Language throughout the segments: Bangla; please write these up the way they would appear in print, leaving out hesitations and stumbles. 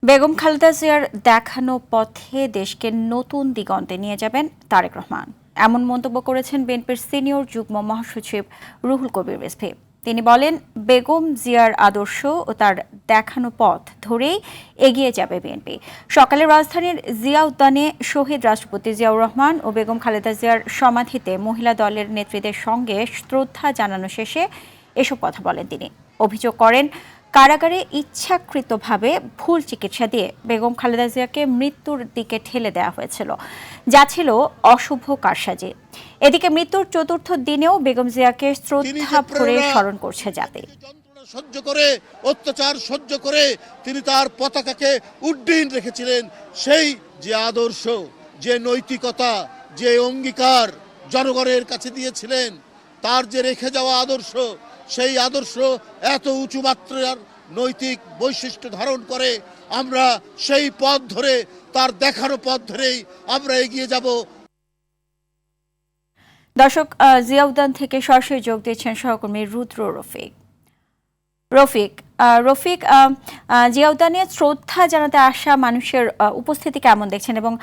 বেগম খালেদা জিয়ার দেখানো পথে দেশকে নতুন দিগন্তে নিয়ে যাবেন তারেক রহমান, এমন মন্তব্য করেছেন বিএনপির সিনিয়র যুগ্ম মহাসচিব রুহুল কবির রিজভী। তিনি বলেন, বেগম জিয়ার আদর্শ ও তার দেখানো পথ ধরেই এগিয়ে যাবে বিএনপি। সকালে রাজধানীর জিয়া উদ্যানে শহীদ রাষ্ট্রপতি জিয়াউর রহমান ও বেগম খালেদা জিয়ার সমাধিতে মহিলা দলের নেত্রীদের সঙ্গে শ্রদ্ধা জানানো শেষে এসব কথা বলেন তিনি। অভিযোগ করেন, কারাগারে ইচ্ছাকৃতভাবে ভুল চিকিৎসা দিয়ে বেগম খালেদা জিয়াকে মৃত্যুর দিকে ঠেলে দেওয়া হয়েছিল, যা ছিল অশুভ কারসাজি। এদিকে মৃত্যুর চতুর্থ দিনেও বেগম জিয়াকে শ্রদ্ধা ভরে স্মরণ করছে জাতি। সহ্য করে, অত্যাচার সহ্য করে তিনি তার পতাকাকে উড্ডীন রেখেছিলেন। সেই যে আদর্শ, যে নৈতিকতা, যে অঙ্গীকার জনগণের কাছে দিয়েছিলেন, তার যে রেখে যাওয়া আদর্শ, সেই আদর্শ এত উঁচু মাত্রার নৈতিক বৈশিষ্ট্য ধারণ করে। আমরা সেই পথ ধরে, তার দেখানো পথ ধরেই আমরা এগিয়ে যাব। দর্শক, জিয়া উদ্যান থেকে সরাসরি যোগ দিচ্ছেন সহকর্মী রুদ্র রফিক। জিয়া উদ্যানে শ্রদ্ধা জানাতে আসা মানুষের উপস্থিতি কেমন দেখছেন এবং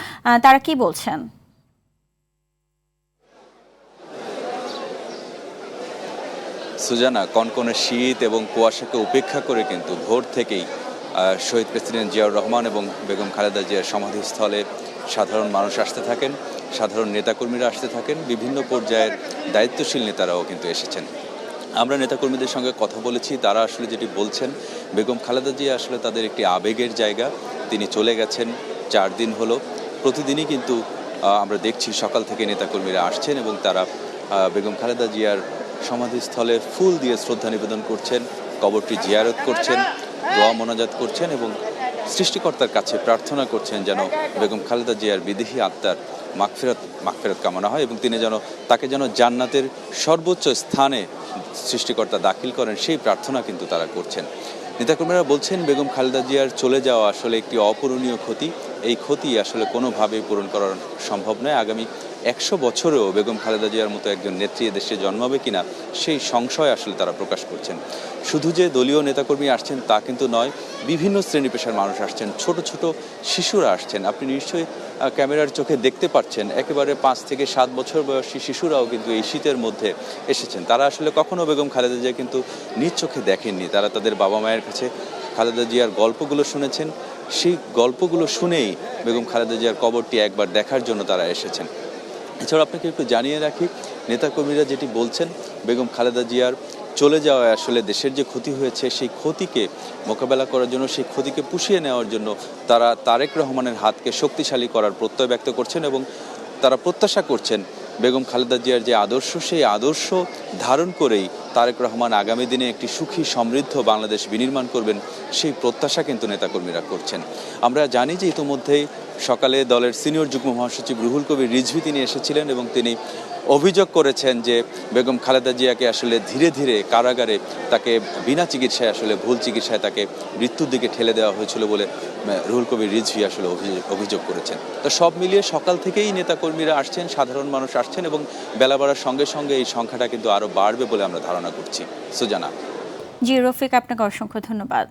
তারা কি বলছেন? সুজানা, কনকনে শীত এবং কুয়াশাকে উপেক্ষা করে কিন্তু ভোর থেকেই শহীদ প্রেসিডেন্ট জিয়াউর রহমান এবং বেগম খালেদা জিয়ার সমাধিস্থলে সাধারণ মানুষ আসতে থাকেন, সাধারণ নেতাকর্মীরা আসতে থাকেন, বিভিন্ন পর্যায়ের দায়িত্বশীল নেতারাও কিন্তু এসেছেন। আমরা নেতাকর্মীদের সঙ্গে কথা বলেছি, তারা আসলে যেটি বলছেন, বেগম খালেদা জিয়া আসলে তাদের একটি আবেগের জায়গা। তিনি চলে গেছেন 4 দিন হলো। প্রতিদিনই কিন্তু আমরা দেখছি সকাল থেকে নেতাকর্মীরা আসছেন এবং তারা বেগম খালেদা জিয়ার সমাধিস্থলে ফুল দিয়ে শ্রদ্ধা নিবেদন করছেন, কবরটি জিয়ারত করছেন, দোয়া মোনাজাত করছেন এবং সৃষ্টিকর্তার কাছে প্রার্থনা করছেন যেন বেগম খালেদা জিয়ার বিদেহী আত্মার মাগফিরাত কামনা হয় এবং তিনি তাকে যেন জান্নাতের সর্বোচ্চ স্থানে সৃষ্টিকর্তা দাখিল করেন, সেই প্রার্থনা কিন্তু তারা করছেন। নেতাকর্মীরা বলছেন, বেগম খালেদা জিয়ার চলে যাওয়া আসলে একটি অপূরণীয় ক্ষতি। এই ক্ষতি আসলে কোনোভাবেই পূরণ করা সম্ভব নয়। আগামী 100 বছরেও বেগম খালেদা জিয়ার মতো একজন নেত্রী দেশে জন্মাবে কিনা সেই সংশয় আসলে তারা প্রকাশ করছেন। শুধু যে দলীয় নেতাকর্মী আসছেন তা কিন্তু নয়, বিভিন্ন শ্রেণী পেশার মানুষ আসছেন, ছোট ছোট শিশুরা আসছেন। আপনি নিশ্চয়ই ক্যামেরার চোখে দেখতে পাচ্ছেন, একেবারে 5 থেকে 7 বছর বয়সী শিশুরাও কিন্তু এই শীতের মধ্যে এসেছেন। তারা আসলে কখনো বেগম খালেদা জিয়া কিন্তু নিজ চোখে দেখেননি। তারা তাদের বাবা মায়ের কাছে খালেদা জিয়ার গল্পগুলো শুনেছেন, সেই গল্পগুলো শুনেই বেগম খালেদা জিয়ার কবরটি একবার দেখার জন্য তারা এসেছেন। এছাড়া আপনাকে একটু জানিয়ে রাখি, নেতাকর্মীরা যেটি বলছেন, বেগম খালেদা জিয়ার চলে যাওয়ায় আসলে দেশের যে ক্ষতি হয়েছে সেই ক্ষতিকে মোকাবেলা করার জন্য, সেই ক্ষতিকে পুষিয়ে নেওয়ার জন্য তারা তারেক রহমানের হাতকে শক্তিশালী করার প্রত্যয় ব্যক্ত করছেন এবং তারা প্রত্যাশা করছেন বেগম খালেদা জিয়ার যে আদর্শ, সেই আদর্শ ধারণ করেই তারেক রহমান আগামী দিনে একটি সুখী সমৃদ্ধ বাংলাদেশ বিনির্মাণ করবেন, সেই প্রত্যাশা কিন্তু নেতাকর্মীরা করছেন। আমরা জানি যে ইতোমধ্যেই সকালে দলের সিনিয়র যুগ্ম মহাসচিব রুহুল কবির রিজভী তিনি এসেছিলেন এবং তিনি অভিযোগ করেছেন যে বেগম খালেদা জিয়াকে আসলে ধীরে ধীরে কারাগারে তাকে বিনা চিকিৎসায়, আসলে ভুল চিকিৎসায় তাকে মৃত্যুর দিকে ঠেলে দেওয়া হয়েছিল বলে রুহুল কবির রিজভী আসলে অভিযোগ করেছেন। তো সব মিলিয়ে সকাল থেকেই নেতাকর্মীরা আসছেন, সাধারণ মানুষ আসছেন এবং বেলা বাড়ার সঙ্গে সঙ্গে এই সংখ্যাটা কিন্তু আরও বাড়বে বলে আমরা ধারণা করছি। সুজানা। জি রফিক, আপনাকে অসংখ্য ধন্যবাদ।